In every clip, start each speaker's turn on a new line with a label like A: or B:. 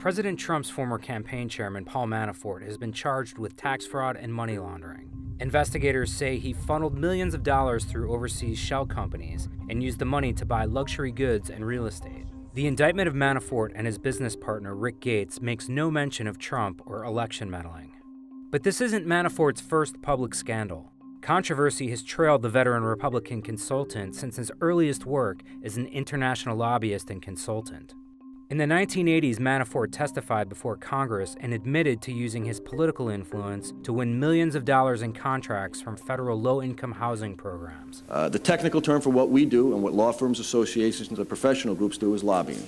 A: President Trump's former campaign chairman, Paul Manafort, has been charged with tax fraud and money laundering. Investigators say he funneled millions of dollars through overseas shell companies and used the money to buy luxury goods and real estate. The indictment of Manafort and his business partner, Rick Gates, makes no mention of Trump or election meddling. But this isn't Manafort's first public scandal. Controversy has trailed the veteran Republican consultant since his earliest work as an international lobbyist and consultant. In the 1980s, Manafort testified before Congress and admitted to using his political influence to win millions of dollars in contracts from federal low-income housing programs.
B: The technical term for what we do and what law firms, associations, and professional groups do is lobbying.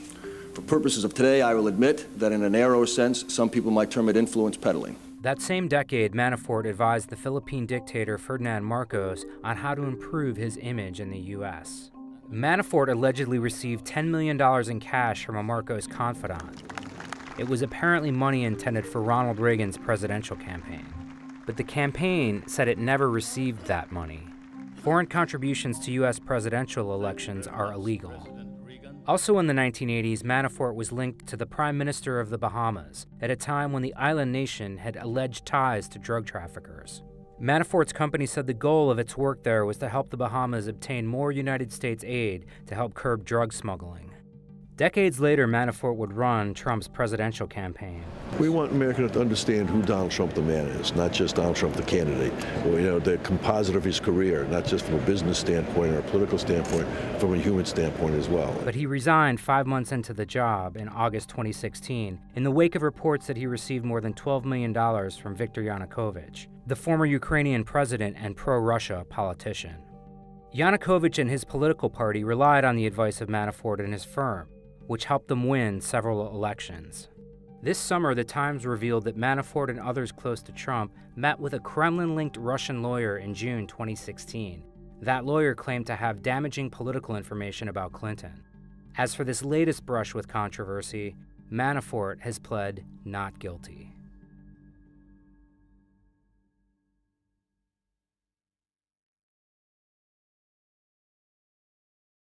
B: For purposes of today, I will admit that in a narrower sense, some people might term it influence peddling.
A: That same decade, Manafort advised the Philippine dictator Ferdinand Marcos on how to improve his image in the U.S. Manafort allegedly received $10 million in cash from a Marcos confidant. It was apparently money intended for Ronald Reagan's presidential campaign. But the campaign said it never received that money. Foreign contributions to U.S. presidential elections are illegal. Also in the 1980s, Manafort was linked to the Prime Minister of the Bahamas at a time when the island nation had alleged ties to drug traffickers. Manafort's company said the goal of its work there was to help the Bahamas obtain more United States aid to help curb drug smuggling. Decades later, Manafort would run Trump's presidential campaign.
C: We want Americans to understand who Donald Trump the man is, not just Donald Trump the candidate. The composite of his career, not just from a business standpoint or a political standpoint, from a human standpoint as well.
A: But he resigned 5 months into the job in August 2016 in the wake of reports that he received more than $12 million from Viktor Yanukovych, the former Ukrainian president and pro-Russia politician. Yanukovych and his political party relied on the advice of Manafort and his firm, which helped them win several elections. This summer, the Times revealed that Manafort and others close to Trump met with a Kremlin-linked Russian lawyer in June 2016. That lawyer claimed to have damaging political information about Clinton. As for this latest brush with controversy, Manafort has pled not guilty.